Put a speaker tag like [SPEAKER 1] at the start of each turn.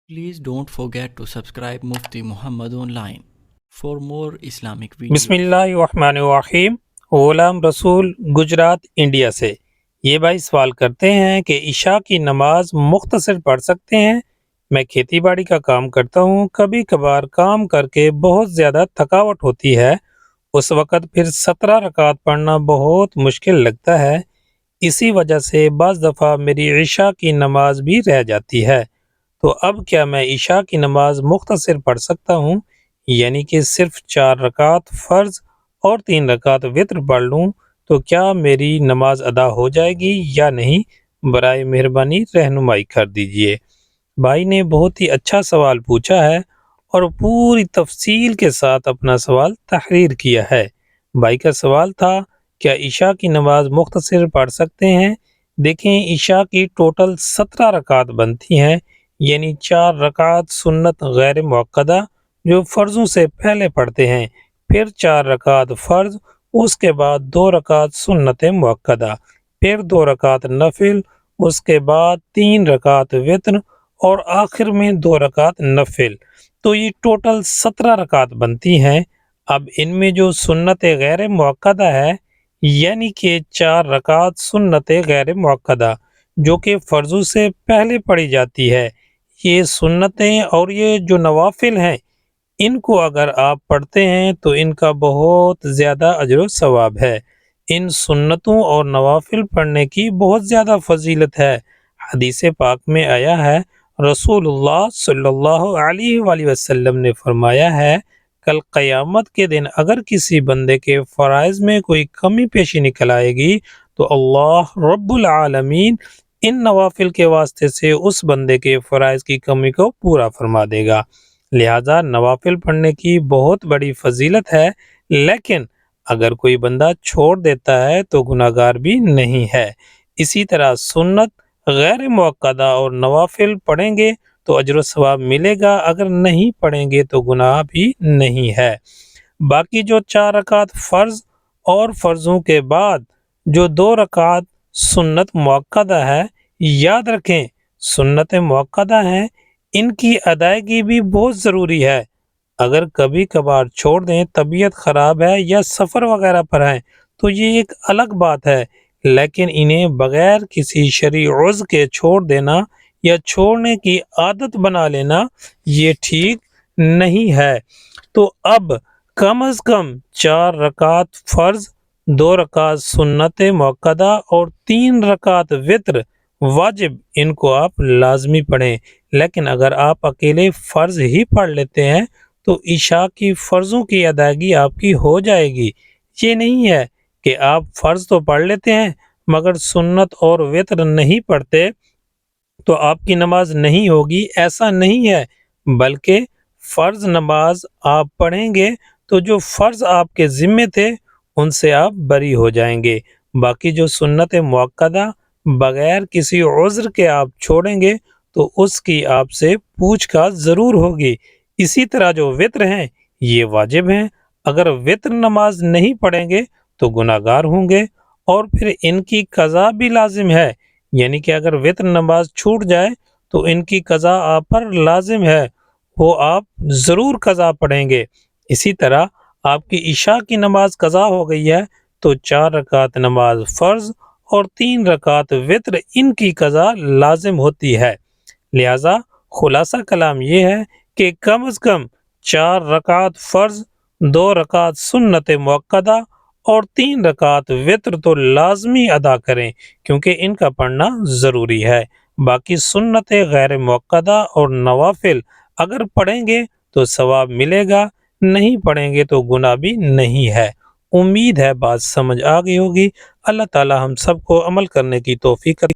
[SPEAKER 1] Please don't forget to subscribe Mufti Muhammad Online for more Islamic
[SPEAKER 2] بسم
[SPEAKER 1] videos.
[SPEAKER 2] اللہ الرحمن الرحیم۔ غلام رسول گجرات انڈیا سے یہ بھائی سوال کرتے ہیں کہ عشاء کی نماز مختصر پڑھ سکتے ہیں؟ میں کھیتی باڑی کا کام کرتا ہوں، کبھی کبھار کام کر کے بہت زیادہ تھکاوٹ ہوتی ہے، اس وقت پھر 17 رکعت پڑھنا بہت مشکل لگتا ہے، اسی وجہ سے بعض دفعہ میری عشاء کی نماز بھی رہ جاتی ہے، تو اب کیا میں عشاء کی نماز مختصر پڑھ سکتا ہوں، یعنی کہ صرف 4 رکعت فرض اور 3 رکعت وتر پڑھ لوں تو کیا میری نماز ادا ہو جائے گی یا نہیں؟ برائے مہربانی رہنمائی کر دیجئے۔ بھائی نے بہت ہی اچھا سوال پوچھا ہے اور پوری تفصیل کے ساتھ اپنا سوال تحریر کیا ہے۔ بھائی کا سوال تھا کیا عشاء کی نماز مختصر پڑھ سکتے ہیں؟ دیکھیں عشاء کی ٹوٹل 17 رکعت بنتی ہیں، یعنی 4 رکعت سنت غیر موقدہ جو فرضوں سے پہلے پڑھتے ہیں، پھر 4 رکعت فرض، اس کے بعد 2 رکعت سنت موقدہ، پھر 2 رکعت نفل، اس کے بعد 3 رکعت وتر اور آخر میں 2 رکعت نفل، تو یہ ٹوٹل 17 رکعت بنتی ہیں۔ اب ان میں جو سنت غیر موقدہ ہے، یعنی کہ 4 رکعت سنت غیر موقدہ جو کہ فرضوں سے پہلے پڑھی جاتی ہے، یہ سنتیں اور یہ جو نوافل ہیں ان کو اگر آپ پڑھتے ہیں تو ان کا بہت زیادہ اجر و ثواب ہے۔ ان سنتوں اور نوافل پڑھنے کی بہت زیادہ فضیلت ہے۔ حدیث پاک میں آیا ہے، رسول اللہ صلی اللہ علیہ وآلہ وسلم نے فرمایا ہے، کل قیامت کے دن اگر کسی بندے کے فرائض میں کوئی کمی پیشی نکل آئے گی تو اللہ رب العالمین ان نوافل کے واسطے سے اس بندے کے فرائض کی کمی کو پورا فرما دے گا۔ لہذا نوافل پڑھنے کی بہت بڑی فضیلت ہے، لیکن اگر کوئی بندہ چھوڑ دیتا ہے تو گناہگار بھی نہیں ہے۔ اسی طرح سنت غیر موقدہ اور نوافل پڑھیں گے تو اجر و ثواب ملے گا، اگر نہیں پڑھیں گے تو گناہ بھی نہیں ہے۔ باقی جو 4 رکعت فرض اور فرضوں کے بعد جو 2 رکعت سنت موقدہ ہے، یاد رکھیں سنت موقدہ ہیں، ان کی ادائیگی بھی بہت ضروری ہے۔ اگر کبھی کبھار چھوڑ دیں، طبیعت خراب ہے یا سفر وغیرہ پر ہیں تو یہ ایک الگ بات ہے، لیکن انہیں بغیر کسی شرعی عذر کے چھوڑ دینا یا چھوڑنے کی عادت بنا لینا یہ ٹھیک نہیں ہے۔ تو اب کم از کم 4 رکعت فرض، 2 رکعت سنت موقدہ اور 3 رکعت وتر واجب، ان کو آپ لازمی پڑھیں۔ لیکن اگر آپ اکیلے فرض ہی پڑھ لیتے ہیں تو عشاء کی فرضوں کی ادائیگی آپ کی ہو جائے گی۔ یہ نہیں ہے کہ آپ فرض تو پڑھ لیتے ہیں مگر سنت اور وتر نہیں پڑھتے تو آپ کی نماز نہیں ہوگی، ایسا نہیں ہے، بلکہ فرض نماز آپ پڑھیں گے تو جو فرض آپ کے ذمے تھے ان سے آپ بری ہو جائیں گے۔ باقی جو سنت موقدہ بغیر کسی عذر کے آپ چھوڑیں گے تو اس کی آپ سے پوچھ کا ضرور ہوگی۔ اسی طرح جو وتر ہیں یہ واجب ہیں، اگر وتر نماز نہیں پڑھیں گے تو گناہگار ہوں گے، اور پھر ان کی قضا بھی لازم ہے، یعنی کہ اگر وتر نماز چھوٹ جائے تو ان کی قضا آپ پر لازم ہے، وہ آپ ضرور قضا پڑھیں گے۔ اسی طرح آپ کی عشاء کی نماز قضا ہو گئی ہے تو 4 رکعت نماز فرض اور 3 رکعت وتر ان کی قضا لازم ہوتی ہے۔ لہذا خلاصہ کلام یہ ہے کہ کم از کم 4 رکعت فرض، 2 رکعت سنت موقدہ اور 3 رکعت وتر تو لازمی ادا کریں، کیونکہ ان کا پڑھنا ضروری ہے۔ باقی سنت غیر موقدہ اور نوافل اگر پڑھیں گے تو ثواب ملے گا، نہیں پڑھیں گے تو گناہ بھی نہیں ہے۔ امید ہے بات سمجھ آ گئی ہوگی۔ اللہ تعالی ہم سب کو عمل کرنے کی توفیق